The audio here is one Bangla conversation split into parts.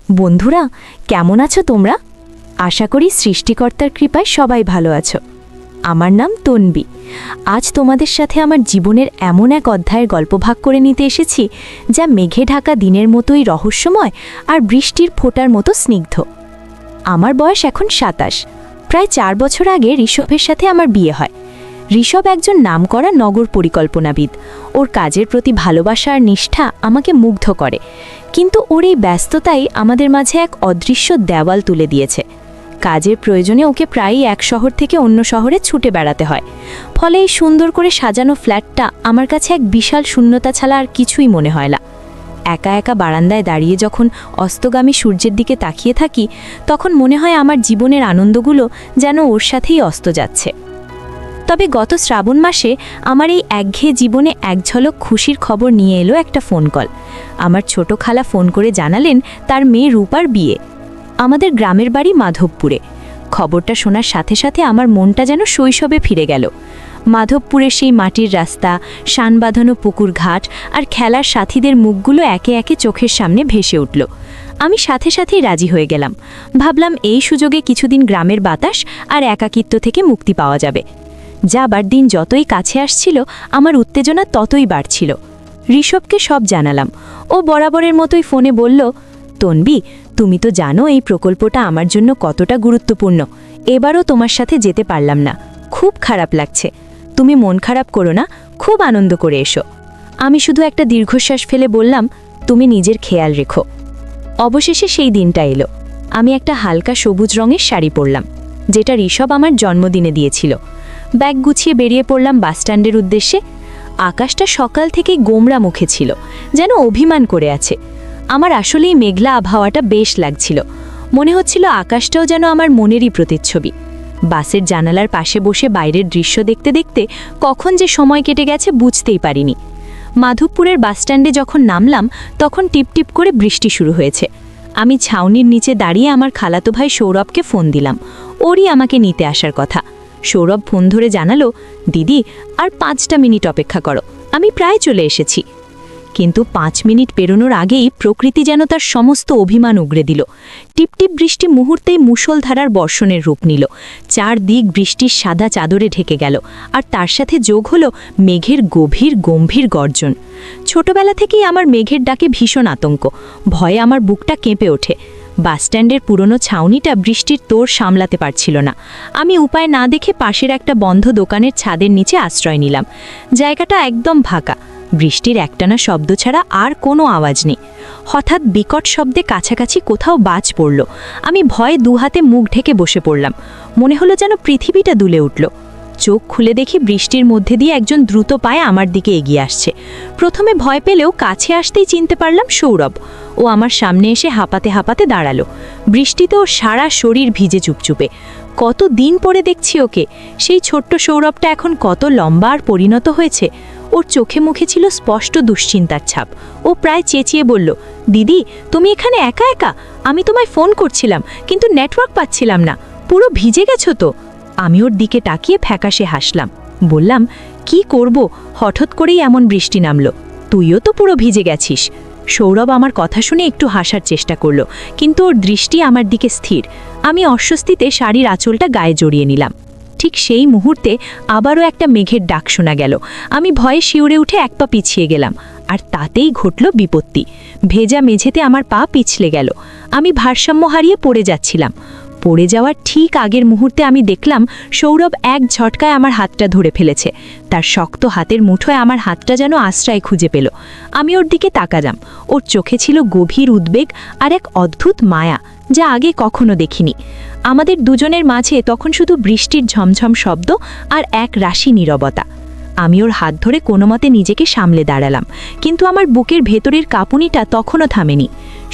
বন্ধুরা, কেমন আছো তোমরা? আশা করি সৃষ্টিকর্তার কৃপায় সবাই ভালো আছো। আমার নাম তন্বী। আজ তোমাদের সাথে আমার জীবনের এমন এক অধ্যায়ের গল্প ভাগ করে নিতে এসেছি, যা মেঘে ঢাকা দিনের মতোই রহস্যময় আর বৃষ্টির ফোঁটার মতো স্নিগ্ধ। আমার বয়স এখন ২৭। প্রায় ৪ বছর আগে ঋষভের সাথে আমার বিয়ে হয়। ঋষভ একজন নামকরা নগর পরিকল্পনাবিদ। ওর কাজের প্রতি ভালোবাসা আর নিষ্ঠা আমাকে মুগ্ধ করে, কিন্তু ওর এই ব্যস্ততাই আমাদের মাঝে এক অদৃশ্য দেওয়াল তুলে দিয়েছে। কাজের প্রয়োজনে ওকে প্রায়ই এক শহর থেকে অন্য শহরে ছুটে বেড়াতে হয়। ফলে এই সুন্দর করে সাজানো ফ্ল্যাটটা আমার কাছে এক বিশাল শূন্যতা ছাড়া আর কিছুই মনে হয় না। একা একা বারান্দায় দাঁড়িয়ে যখন অস্তগামী সূর্যের দিকে তাকিয়ে থাকি, তখন মনে হয় আমার জীবনের আনন্দগুলো যেন ওর সাথেই অস্ত যাচ্ছে। তবে গত শ্রাবণ মাসে আমার এই একঘেয়ে জীবনে এক ঝলক খুশির খবর নিয়ে এলো একটা ফোন কল। আমার ছোট খালা ফোন করে জানালেন তার মেয়ে রূপার বিয়ে। আমাদের গ্রামের বাড়ি মাধবপুরে। খবরটা শোনার সাথে সাথে আমার মনটা যেন শৈশবে ফিরে গেল। মাধবপুরের সেই মাটির রাস্তা, শান বাঁধানো পুকুর ঘাট আর খেলার সাথীদের মুখগুলো একে একে চোখের সামনে ভেসে উঠল। আমি সাথে সাথেই রাজি হয়ে গেলাম। ভাবলাম এই সুযোগে কিছুদিন গ্রামের বাতাস আর একাকিত্ব থেকে মুক্তি পাওয়া যাবে। যাবার দিন যতই কাছে আসছিল, আমার উত্তেজনা ততই বাড়ছিল। ঋষভকে সব জানালাম। ও বরাবরের মতোই ফোনে বলল, তন্বী, তুমি তো জানো এই প্রকল্পটা আমার জন্য কতটা গুরুত্বপূর্ণ। এবারও তোমার সাথে যেতে পারলাম না, খুব খারাপ লাগছে। তুমি মন খারাপ করো না, খুব আনন্দ করে এসো। আমি শুধু একটা দীর্ঘশ্বাস ফেলে বললাম, তুমি নিজের খেয়াল রেখো। অবশেষে সেই দিনটা এলো। আমি একটা হালকা সবুজ রঙের শাড়ি পরলাম, যেটা ঋষভ আমার জন্মদিনে দিয়েছিল। ব্যাগ গুছিয়ে বেরিয়ে পড়লাম বাসস্ট্যান্ডের উদ্দেশ্যে। আকাশটা সকাল থেকেই গোমরা মুখে ছিল, যেন অভিমান করে আছে। আমার আসলেই মেঘলা আবহাওয়াটা বেশ লাগছিল। মনে হচ্ছিল আকাশটাও যেন আমার মনেরই প্রতিচ্ছবি। বাসের জানালার পাশে বসে বাইরের দৃশ্য দেখতে দেখতে কখন যে সময় কেটে গেছে বুঝতেই পারিনি। মাধবপুরের বাসস্ট্যান্ডে যখন নামলাম, তখন টিপটিপ করে বৃষ্টি শুরু হয়েছে। আমি ছাউনির নিচে দাঁড়িয়ে আমার খালাতো ভাই সৌরভকে ফোন দিলাম। ওরই আমাকে নিতে আসার কথা। সৌরভ ফোন ধরে জানালো, দিদি, আর 5টা মিনিট অপেক্ষা করো, আমি প্রায় চলে এসেছি। কিন্তু 5 মিনিট পেরোনোর আগেই প্রকৃতি যেন তার সমস্ত অভিমান উগরে দিল। টিপটিপ বৃষ্টি মুহূর্তেই মুষলধারার বর্ষণের রূপ নিল। চারদিক বৃষ্টির সাদা চাদরে ঢেকে গেল, আর তার সাথে যোগ হলো মেঘের গভীর গম্ভীর গর্জন। ছোটবেলা থেকেই আমার মেঘের ডাকে ভীষণ আতঙ্ক। ভয়ে আমার বুকটা কেঁপে ওঠে। বাসস্ট্যান্ডের পুরনো ছাউনিটা বৃষ্টির তোড় সামলাতে পারছিল না। আমি উপায় না দেখে পাশের একটা বন্ধ দোকানের ছাদের নিচে আশ্রয় নিলাম। জায়গাটা একদম ফাঁকা, বৃষ্টির একটানা শব্দ ছাড়া আর কোনো আওয়াজ নেই। হঠাৎ বিকট শব্দে কাছাকাছি কোথাও বাজ পড়ল। আমি ভয়ে 2 হাতে মুখ ঢেকে বসে পড়লাম। মনে হলো যেন পৃথিবীটা দুলে উঠল। চোখ খুলে দেখি বৃষ্টির মধ্যে দিয়ে একজন দ্রুত পায়ে আমার দিকে এগিয়ে আসছে। প্রথমে ভয় পেলেও কাছে আসতেই চিনতে পারলাম সৌরভ। ও আমার সামনে এসে হাঁপাতে হাঁপাতে দাঁড়ালো। বৃষ্টিতে ওর সারা শরীর ভিজে চুপচুপে। কত দিন পরে দেখছি ওকে। সেই ছোট্ট সৌরভটা এখন কত লম্বা আর পরিণত হয়েছে। ওর চোখে মুখে ছিল স্পষ্ট দুশ্চিন্তার ছাপ। ও প্রায় চেঁচিয়ে বলল, দিদি, তুমি এখানে একা একা? আমি তোমায় ফোন করছিলাম, কিন্তু নেটওয়ার্ক পাচ্ছিলাম না। পুরো ভিজে গেছো তো? আমি ওর দিকে তাকিয়ে ফ্যাকাশে হাসলাম। বললাম, কি করব, হঠাৎ করেই এমন বৃষ্টি নামলো। তুইও তো পুরো ভিজে গেছিস। সৌরভ আমার কথা শুনে একটু হাসার চেষ্টা করলো, কিন্তু ওর দৃষ্টি আমার দিকে স্থির। আমি অস্বস্তিতে শাড়ির আঁচলটা গায়ে জড়িয়ে নিলাম। ঠিক সেই মুহূর্তে আবারও একটা মেঘের ডাক শোনা গেল। আমি ভয়ে শিউরে উঠে এক পা পিছিয়ে গেলাম, আর তাতেই ঘটল বিপত্তি। ভেজা মেঝেতে আমার পা পিছলে গেল। আমি ভারসাম্য হারিয়ে পড়ে যাচ্ছিলাম। পড়ে যাওয়ার ঠিক আগের মুহূর্তে আমি দেখলাম সৌরভ এক ঝটকায় আমার হাতটা ধরে ফেলেছে। তার শক্ত হাতের মুঠোয় আমার হাতটা যেন আশ্রয় খুঁজে পেল। আমি ওর দিকে তাকালাম। ওর চোখে ছিল গভীর উদ্বেগ আর এক অদ্ভুত মায়া, যা আগে কখনো দেখিনি। আমাদের দুজনের মাঝে তখন শুধু বৃষ্টির ঝমঝম শব্দ আর এক রাশি নীরবতা। আমি ওর হাত ধরে কোনোমতে নিজেকে সামলে দাঁড়ালাম, কিন্তু আমার বুকের ভেতরের কাঁপুনিটা তখনও থামেনি।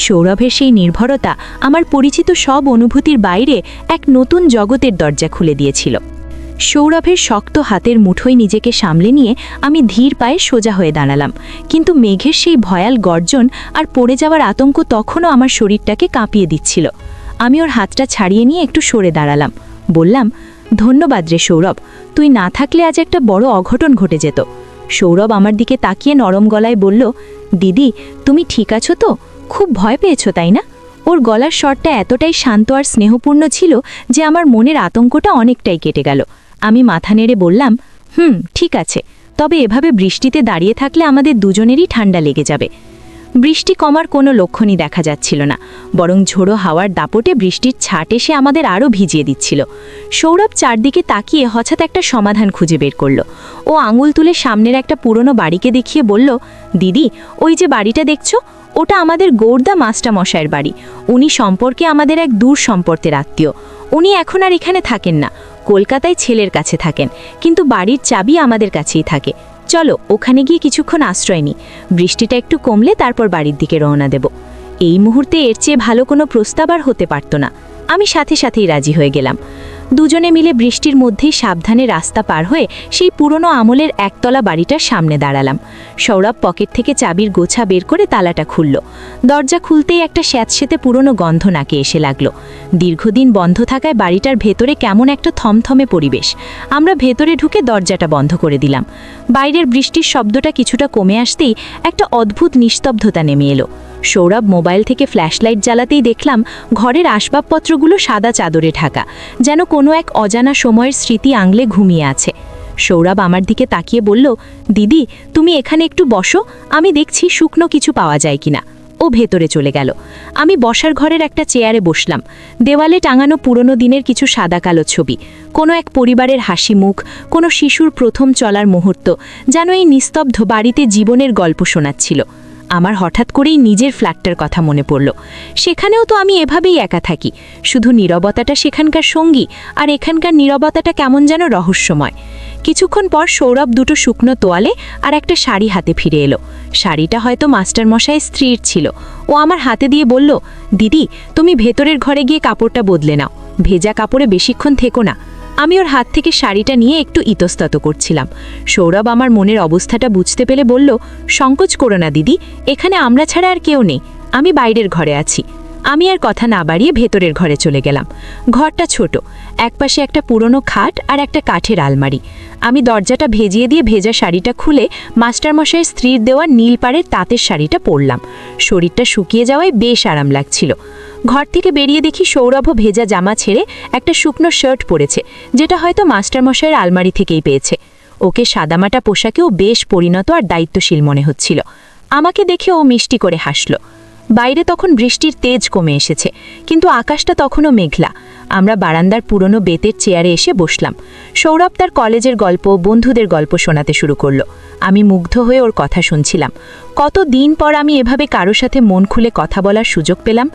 সৌরভের সেই নির্ভরতা আমার পরিচিত সব অনুভূতির বাইরে এক নতুন জগতের দরজা খুলে দিয়েছিল। সৌরভের শক্ত হাতের মুঠোয় নিজেকে সামলে নিয়ে আমি ধীর পায়ে সোজা হয়ে দাঁড়ালাম, কিন্তু মেঘের সেই ভয়াল গর্জন আর পড়ে যাওয়ার আতঙ্ক তখনও আমার শরীরটাকে কাঁপিয়ে দিচ্ছিল। আমি ওর হাতটা ছাড়িয়ে নিয়ে একটু সরে দাঁড়ালাম। বললাম, ধন্যবাদ রে সৌরভ, তুই না থাকলে আজ একটা বড় অঘটন ঘটে যেত। সৌরভ আমার দিকে তাকিয়ে নরম গলায় বলল, দিদি, তুমি ঠিক আছো তো? খুব ভয় পেয়েছো তাই না? ওর গলার স্বরটা এতটাই শান্ত আর স্নেহপূর্ণ ছিল যে আমার মনের আতঙ্কটা অনেকটাই কেটে গেল। আমি মাথা নেড়ে বললাম, ঠিক আছে, তবে এভাবে বৃষ্টিতে দাঁড়িয়ে থাকলে আমাদের দুজনেরই ঠান্ডা লেগে যাবে। বৃষ্টি কমার কোনো লক্ষণই দেখা যাচ্ছিল না, বরং ঝোড়ো হাওয়ার দাপটে বৃষ্টির ছাট এসে আমাদের আরও ভিজিয়ে দিচ্ছিল। সৌরভ চারদিকে তাকিয়ে হঠাৎ একটা সমাধান খুঁজে বের করল। ও আঙুল তুলে সামনের একটা পুরনো বাড়িকে দেখিয়ে বলল, দিদি, ওই যে বাড়িটা দেখছো, ওটা আমাদের গৌরদা মাস্টারমশায়ের বাড়ি। উনি সম্পর্কে আমাদের এক দূর সম্পর্কের আত্মীয়। উনি এখন আর এখানে থাকেন না, কলকাতায় ছেলের কাছে থাকেন, কিন্তু বাড়ির চাবি আমাদের কাছেই থাকে। চলো ওখানে গিয়ে কিছুক্ষণ আশ্রয় নিই, বৃষ্টিটা একটু কমলে তারপর বাড়ির দিকে রওনা দেব। এই মুহূর্তে এর চেয়ে ভালো কোনো প্রস্তাব আর হতে পারত না। আমি সাথে সাথেই রাজি হয়ে গেলাম। দুজনে মিলে বৃষ্টির মধ্যেই সাবধানে রাস্তা পার হয়ে সেই পুরনো আমলের একতলা বাড়িটার সামনে দাঁড়ালাম। সৌরভ পকেট থেকে চাবির গোছা বের করে তালাটা খুলল। দরজা খুলতেই একটা স্যাঁতসেঁতে পুরনো গন্ধ নাকে এসে লাগলো। দীর্ঘদিন বন্ধ থাকায় বাড়িটার ভেতরে কেমন একটা থমথমে পরিবেশ। আমরা ভেতরে ঢুকে দরজাটা বন্ধ করে দিলাম। বাইরের বৃষ্টির শব্দটা কিছুটা কমে আসতেই একটা অদ্ভুত নিস্তব্ধতা নেমে এলো। সৌরভ মোবাইল থেকে ফ্ল্যাশলাইট জ্বালাতেই দেখলাম ঘরের আসবাবপত্রগুলো সাদা চাদরে ঢাকা, যেন কোনো এক অজানা সময়ের স্মৃতি আংলে ঘুমিয়ে আছে। সৌরভ আমার দিকে তাকিয়ে বলল, দিদি, তুমি এখানে একটু বসো, আমি দেখছি শুকনো কিছু পাওয়া যায় কিনা। ও ভেতরে চলে গেল। আমি বসার ঘরের একটা চেয়ারে বসলাম। দেওয়ালে টাঙানো পুরনো দিনের কিছু সাদা কালো ছবি, কোনো এক পরিবারের হাসি মুখ, কোনো শিশুর প্রথম চলার মুহূর্ত, যেন এই নিস্তব্ধ বাড়িতে জীবনের গল্প শোনাচ্ছিল। আমার হঠাৎ করেই নিজের ফ্ল্যাটটার কথা মনে পড়ল। সেখানেও তো আমি এভাবেই একা থাকি, শুধু নীরবতাটা সেখানকার সঙ্গী, আর এখানকার নীরবতাটা কেমন যেন রহস্যময়। কিছুক্ষণ পর সৌরভ দুটো শুকনো তোয়ালে আর একটা শাড়ি হাতে ফিরে এলো। শাড়িটা হয়তো মাস্টারমশাইয়ের স্ত্রীর ছিল। ও আমার হাতে দিয়ে বলল, দিদি, তুমি ভেতরের ঘরে গিয়ে কাপড়টা বদলে নাও, ভেজা কাপড়ে বেশিক্ষণ থেকো না। আমি ওর হাত থেকে শাড়িটা নিয়ে একটু ইতস্তত করছিলাম। সৌরভ আমার মনের অবস্থাটা বুঝতে পেরে বলল, সংকোচ করো না দিদি, এখানে আমরা ছাড়া আর কেউ নেই, আমি বাইরের ঘরে আছি। আমি আর কথা না বাড়িয়ে ভেতরের ঘরে চলে গেলাম। ঘরটা ছোট, একপাশে একটা পুরনো খাট আর একটা কাঠের আলমারি। আমি দরজাটা ভেজিয়ে দিয়ে ভেজা শাড়িটা খুলে মাস্টারমশাইয়ের স্ত্রীর দেওয়া নীল পাড়ের তাঁতের শাড়িটা পরলাম। শরীরটা শুকিয়ে যাওয়ায় বেশ আরাম লাগছিল। ঘর থেকে বেরিয়ে দেখি সৌরভও ভেজা জামা ছেড়ে একটা শুকনো শার্ট পরেছে, যেটা হয়তো মাস্টারমশাইয়ের আলমারি থেকেই পেয়েছে। ওকে সাদামাটা পোশাকেও বেশ পরিণত আর দায়িত্বশীল মনে হচ্ছিল। আমাকে দেখে ও মিষ্টি করে হাসল। বাইরে তখন বৃষ্টির তেজ কমে এসেছে, কিন্তু আকাশটা তখনও মেঘলা। আমরা বারান্দার পুরনো বেতের চেয়ারে এসে বসলাম। সৌরভ তার কলেজের গল্প, বন্ধুদের গল্প শোনাতে শুরু করলো। আমি মুগ্ধ হয়ে ওর কথা শুনছিলাম। কত দিন পর আমি এভাবে কারো সাথে মন খুলে কথা বলার সুযোগ পেলাম।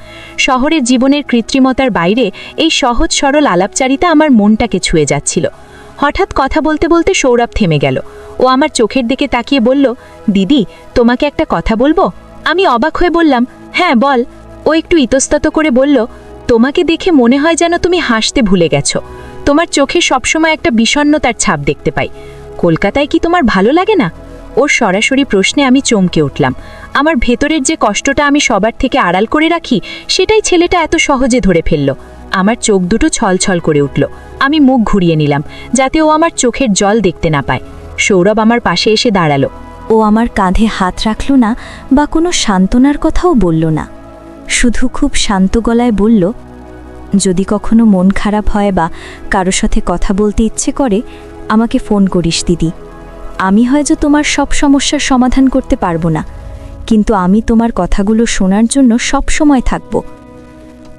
শহরের জীবনের কৃত্রিমতার বাইরে এই সহজ সরল আলাপচারিতা আমার মনটাকে ছুঁয়ে যাচ্ছিল। হঠাৎ কথা বলতে বলতে সৌরভ থেমে গেল। ও আমার চোখের দিকে তাকিয়ে বলল, দিদি, তোমাকে একটা কথা বলবো? আমি অবাক হয়ে বললাম, হ্যাঁ বল। ও একটু ইতস্তত করে বলল, তোমাকে দেখে মনে হয় যেন তুমি হাসতে ভুলে গেছো। তোমার চোখে সবসময় একটা বিষণ্ণতার ছাপ দেখতে পাই। কলকাতায় কি তোমার ভালো লাগে না? ওর সরাসরি প্রশ্নে আমি চমকে উঠলাম। আমার ভেতরের যে কষ্টটা আমি সবার থেকে আড়াল করে রাখি, সেটাই ছেলেটা এত সহজে ধরে ফেলল। আমার চোখ দুটো ছলছল করে উঠল। আমি মুখ ঘুরিয়ে নিলাম, যাতে ও আমার চোখের জল দেখতে না পায়। সৌরভ আমার পাশে এসে দাঁড়ালো। ও আমার কাঁধে হাত রাখল না বা কোনো সান্ত্বনার কথাও বলল না, শুধু খুব শান্ত গলায় বলল, যদি কখনো মন খারাপ হয় বা কারো সাথে কথা বলতে ইচ্ছে করে, আমাকে ফোন করিস দিদি। আমি হয়তো তোমার সব সমস্যার সমাধান করতে পারবো না, কিন্তু আমি তোমার কথাগুলো শোনার জন্য সব সময় থাকব।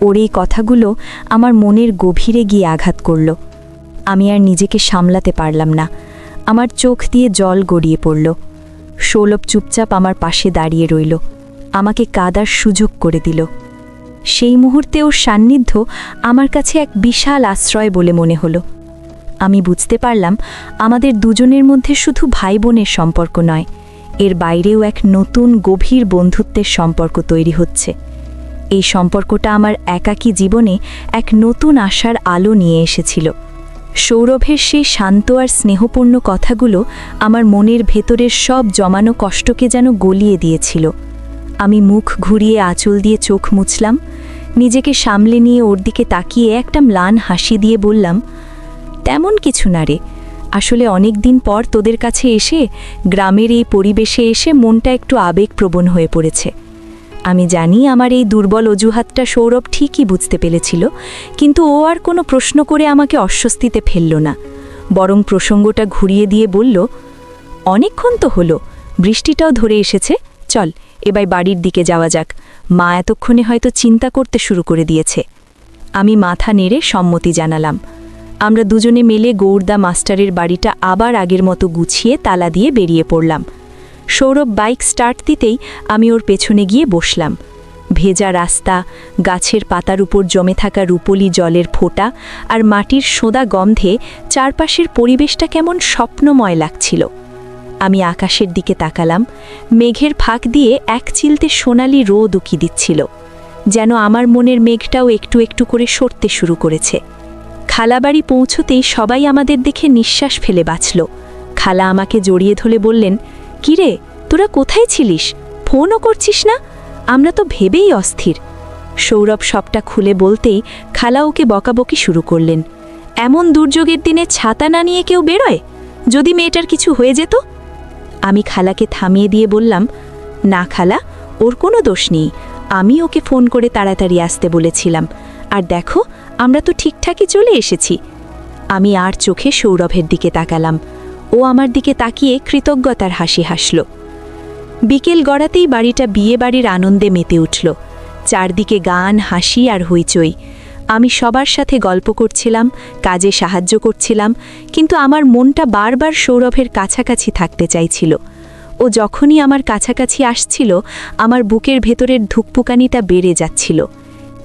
ওর এই কথাগুলো আমার মনের গভীরে গিয়ে আঘাত করল। আমি আর নিজেকে সামলাতে পারলাম না। আমার চোখ দিয়ে জল গড়িয়ে পড়ল। সৌরভ চুপচাপ আমার পাশে দাঁড়িয়ে রইল, আমাকে কাঁদার সুযোগ করে দিল। সেই মুহূর্তে ওর সান্নিধ্য আমার কাছে এক বিশাল আশ্রয় বলে মনে হলো। আমি বুঝতে পারলাম, আমাদের দুজনের মধ্যে শুধু ভাই বোনের সম্পর্ক নয়, এর বাইরেও এক নতুন গভীর বন্ধুত্বের সম্পর্ক তৈরি হচ্ছে। এই সম্পর্কটা আমার একাকী জীবনে এক নতুন আশার আলো নিয়ে এসেছিল। সৌরভের সেই শান্ত আর স্নেহপূর্ণ কথাগুলো আমার মনের ভেতরের সব জমানো কষ্টকে যেন গলিয়ে দিয়েছিল। আমি মুখ ঘুরিয়ে আঁচল দিয়ে চোখ মুছলাম, নিজেকে সামলে নিয়ে ওর দিকে তাকিয়ে একটা ম্লান হাসি দিয়ে বললাম, তেমন কিছু না রে, আসলে অনেক দিন পর তোদের কাছে এসে, গ্রামের এই পরিবেশে এসে মনটা একটু আবেগপ্রবণ হয়ে পড়েছে। আমি জানি আমার এই দুর্বল অজুহাতটা সৌরভ ঠিকই বুঝতে পেরেছিল, কিন্তু ও আর কোনো প্রশ্ন করে আমাকে অস্বস্তিতে ফেলল না, বরং প্রসঙ্গটা ঘুরিয়ে দিয়ে বলল, অনেকক্ষণ তো হলো, বৃষ্টিটাও ধরে এসেছে, চল এবার বাড়ির দিকে যাওয়া যাক, মা এতক্ষণে হয়তো চিন্তা করতে শুরু করে দিয়েছে। আমি মাথা নেড়ে সম্মতি জানালাম। আমরা দুজনে মিলে গৌরদা মাস্টারের বাড়িটা আবার আগের মতো গুছিয়ে তালা দিয়ে বেরিয়ে পড়লাম। সৌরভ বাইক স্টার্ট দিতেই আমি ওর পেছনে গিয়ে বসলাম। ভেজা রাস্তা, গাছের পাতার উপর জমে থাকা রূপলি জলের ফোঁটা আর মাটির সোঁদা গন্ধে চারপাশের পরিবেশটা কেমন স্বপ্নময় লাগছিল। আমি আকাশের দিকে তাকালাম, মেঘের ফাঁক দিয়ে এক চিলতে সোনালি রোদ উকি দিচ্ছিল, যেন আমার মনের মেঘটাও একটু একটু করে সরতে শুরু করেছে। খালাবাড়ি পৌঁছতেই সবাই আমাদের দেখে নিঃশ্বাস ফেলে বাঁচল। খালা আমাকে জড়িয়ে ধরে বললেন, কিরে তোরা কোথায় ছিলিস, ফোনও করছিস না, আমরা তো ভেবেই অস্থির। সৌরভ সবটা খুলে বলতেই খালা ওকে বকাবকি শুরু করলেন, এমন দুর্যোগের দিনে ছাতা না নিয়ে কেউ বেরোয়, যদি মেয়েটার কিছু হয়ে যেত। আমি খালাকে থামিয়ে দিয়ে বললাম, না খালা, ওর কোনো দোষ নেই, আমি ওকে ফোন করে তাড়াতাড়ি আসতে বলেছিলাম, আর দেখো আমরা তো ঠিকঠাকই চলে এসেছি। আমি আর চোখে সৌরভের দিকে তাকালাম, ও আমার দিকে তাকিয়ে কৃতজ্ঞতার হাসি হাসল। বিকেল গড়াতেই বাড়িটা বিয়ে বাড়ির আনন্দে মেতে উঠল, চারদিকে গান, হাসি আর হইচই। আমি সবার সাথে গল্প করছিলাম, কাজে সাহায্য করছিলাম, কিন্তু আমার মনটা বারবার সৌরভের কাছাকাছি থাকতে চাইছিল। ও যখনই আমার কাছাকাছি আসছিল, আমার বুকের ভেতরের ধুকপুকানিটা বেড়ে যাচ্ছিল।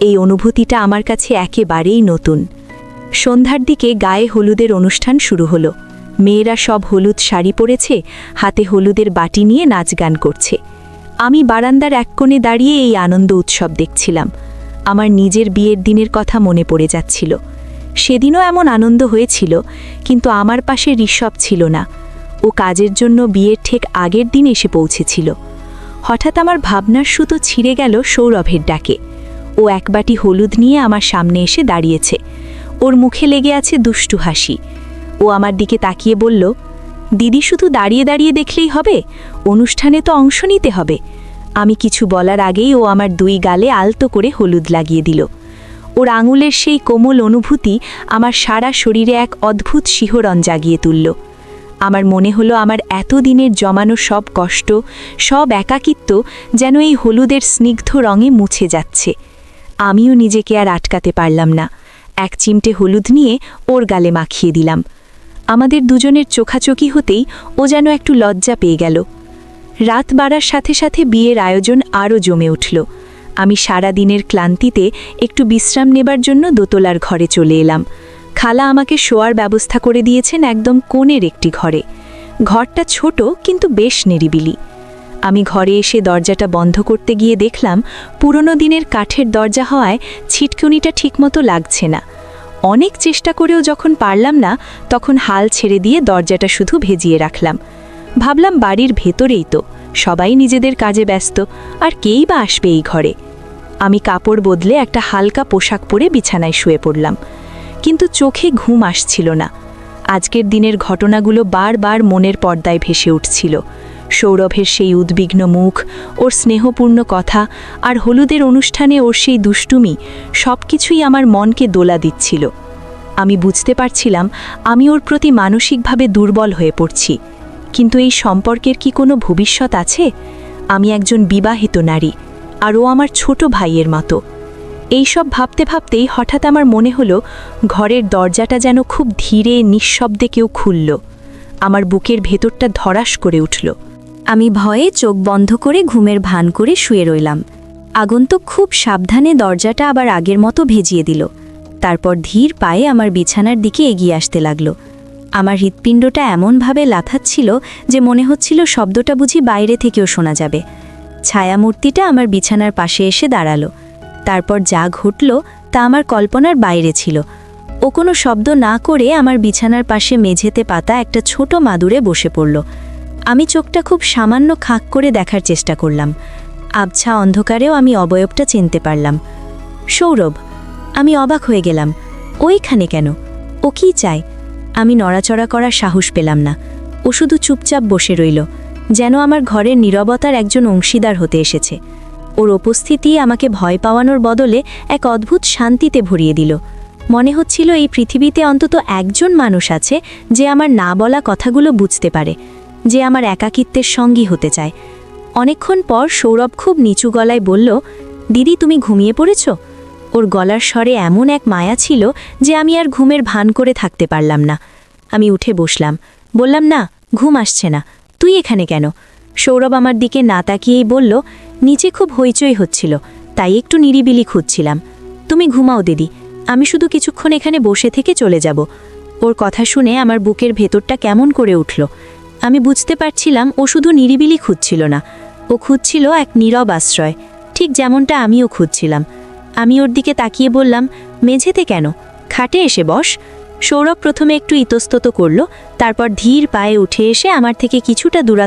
এই অনুভূতিটা আমার কাছে একেবারেই নতুন। সন্ধ্যার দিকে গায়ে হলুদের অনুষ্ঠান শুরু হলো। মেয়েরা সব হলুদ শাড়ি পরেছে, হাতে হলুদের বাটি নিয়ে নাচ গান করছে। আমি বারান্দার এক কোণে দাঁড়িয়ে এই আনন্দ উৎসব দেখছিলাম। আমার নিজের বিয়ের দিনের কথা মনে পড়ে যাচ্ছিল। সেদিনও এমন আনন্দ হয়েছিল, কিন্তু আমার পাশে ঋষভ ছিল না। ও কাজের জন্য বিয়ের ঠিক আগের দিন এসে পৌঁছেছিল। হঠাৎ আমার ভাবনার সুতো ছিঁড়ে গেল সৌরভের ডাকে। ও এক বাটি হলুদ নিয়ে আমার সামনে এসে দাঁড়িয়েছে। ওর মুখে লেগে আছে দুষ্টু হাসি। ও আমার দিকে তাকিয়ে বলল, দিদি শুধু দাঁড়িয়ে দাঁড়িয়ে দেখলেই হবে, অনুষ্ঠানে তো অংশ নিতে হবে। আমি কিছু বলার আগেই ও আমার দুই গালে আলতো করে হলুদ লাগিয়ে দিল। ওর আঙুলের সেই কোমল অনুভূতি আমার সারা শরীরে এক অদ্ভুত শিহরণ জাগিয়ে তুলল। আমার মনে হলো আমার এতদিনের জমানো সব কষ্ট, সব একাকিত্ব যেন এই হলুদের স্নিগ্ধ রঙে মুছে যাচ্ছে। আমিও নিজেকে আর আটকাতে পারলাম না। এক চিমটে হলুদ নিয়ে ওর গালে মাখিয়ে দিলাম। আমাদের দুজনের চোখাচোখি হতেই ও যেন একটু লজ্জা পেয়ে গেল। রাত বাড়ার সাথে সাথে বিয়ের আয়োজন আরও জমে উঠল। আমি সারা দিনের ক্লান্তিতে একটু বিশ্রাম নেবার জন্য দোতলার ঘরে চলে এলাম। খালা আমাকে শোয়ার ব্যবস্থা করে দিয়েছেন একদম কোণের একটি ঘরে। ঘরটা ছোট কিন্তু বেশ নিরিবিলি। আমি ঘরে এসে দরজাটা বন্ধ করতে গিয়ে দেখলাম পুরনো দিনের কাঠের দরজা হওয়ায় ছিটকুনিটা ঠিকমতো লাগছে না। অনেক চেষ্টা করেও যখন পারলাম না, তখন হাল ছেড়ে দিয়ে দরজাটা শুধু ভেজিয়ে রাখলাম। ভাবলাম বাড়ির ভেতরেই তো, সবাই নিজেদের কাজে ব্যস্ত, আর কেই বা আসবে এই ঘরে। আমি কাপড় বদলে একটা হালকা পোশাক পরে বিছানায় শুয়ে পড়লাম, কিন্তু চোখে ঘুম আসছিল না। আজকের দিনের ঘটনাগুলো বারবার মনের পর্দায় ভেসে উঠছিল। সৌরভের সেই উদ্বিগ্ন মুখ, ওর স্নেহপূর্ণ কথা, আর হলুদের অনুষ্ঠানে ওর সেই দুষ্টুমি, সব কিছুই আমার মনকে দোলা দিচ্ছিল। আমি বুঝতে পারছিলাম আমি ওর প্রতি মানসিকভাবে দুর্বল হয়ে পড়ছি। কিন্তু এই সম্পর্কের কি কোনো ভবিষ্যৎ আছে? আমি একজন বিবাহিত নারী, আর ও আমার ছোট ভাইয়ের মতো। এইসব ভাবতে ভাবতেই হঠাৎ আমার মনে হলো ঘরের দরজাটা যেন খুব ধীরে নিঃশব্দে কেউ খুলল। আমার বুকের ভেতরটা ধড়াস করে উঠল। আমি ভয়ে চোখ বন্ধ করে ঘুমের ভান করে শুয়ে রইলাম। আগন্তুক খুব সাবধানে দরজাটা আবার আগের মতো ভেজিয়ে দিল। তারপর ধীর পায়ে আমার বিছানার দিকে এগিয়ে আসতে লাগলো। আমার হৃৎপিণ্ডটা এমনভাবে লাথাচ্ছিল যে মনে হচ্ছিল শব্দটা বুঝি বাইরে থেকেও শোনা যাবে। ছায়ামূর্তিটা আমার বিছানার পাশে এসে দাঁড়ালো। তারপর যা ঘটল তা আমার কল্পনার বাইরে ছিল। ও কোনো শব্দ না করে আমার বিছানার পাশে মেঝেতে পাতা একটা ছোট মাদুরে বসে পড়ল। আমি চোখটা খুব সামান্য খাঁক করে দেখার চেষ্টা করলাম। আবছা অন্ধকারেও আমি অবয়বটা চিনতে পারলাম। সৌরভ। আমি অবাক হয়ে গেলাম। ওইখানে কেন? ও কি চায়? আমি নড়াচড়া করার সাহস পেলাম না। ও শুধু চুপচাপ বসে রইল, যেন আমার ঘরের নীরবতার একজন অংশীদার হতে এসেছে। ওর উপস্থিতি আমাকে ভয় পাওয়ানোর বদলে এক অদ্ভুত শান্তিতে ভরিয়ে দিল। মনে হচ্ছিল এই পৃথিবীতে অন্তত একজন মানুষ আছে যে আমার না বলা কথাগুলো বুঝতে পারে, যে আমার একাকিত্বের সঙ্গী হতে চায়। অনেকক্ষণ পর সৌরভ খুব নিচু গলায় বলল, দিদি তুমি ঘুমিয়ে পড়েছ? ওর গলার স্বরে এমন এক মায়া ছিল যে আমি আর ঘুমের ভান করে থাকতে পারলাম না। আমি উঠে বসলাম, বললাম, না, ঘুম আসছে না, তুই এখানে কেন? সৌরভ আমার দিকে না তাকিয়েই বলল, নিচে খুব হইচই হচ্ছিল, তাই একটু নিরিবিলি খুঁজছিলাম। তুমি ঘুমাও দিদি, আমি শুধু কিছুক্ষণ এখানে বসে থেকে চলে যাব। ওর কথা শুনে আমার বুকের ভেতরটা কেমন করে উঠল। আমি বুঝতে পারছিলাম ও শুধু নিরিবিলি খুঁজছিল না, ও খুঁজছিল এক নীরব আশ্রয়, ঠিক যেমনটা আমিও খুঁজছিলাম। আমি ওর দিকে তাকিয়ে বললাম, মেঝেতে কেন? খাটে এসে বস। সৌরভ প্রথমে একটু ইতস্তত করল, তারপর ধীর পায়ে উঠে এসে আমার থেকে কিছুটা দূরত্ব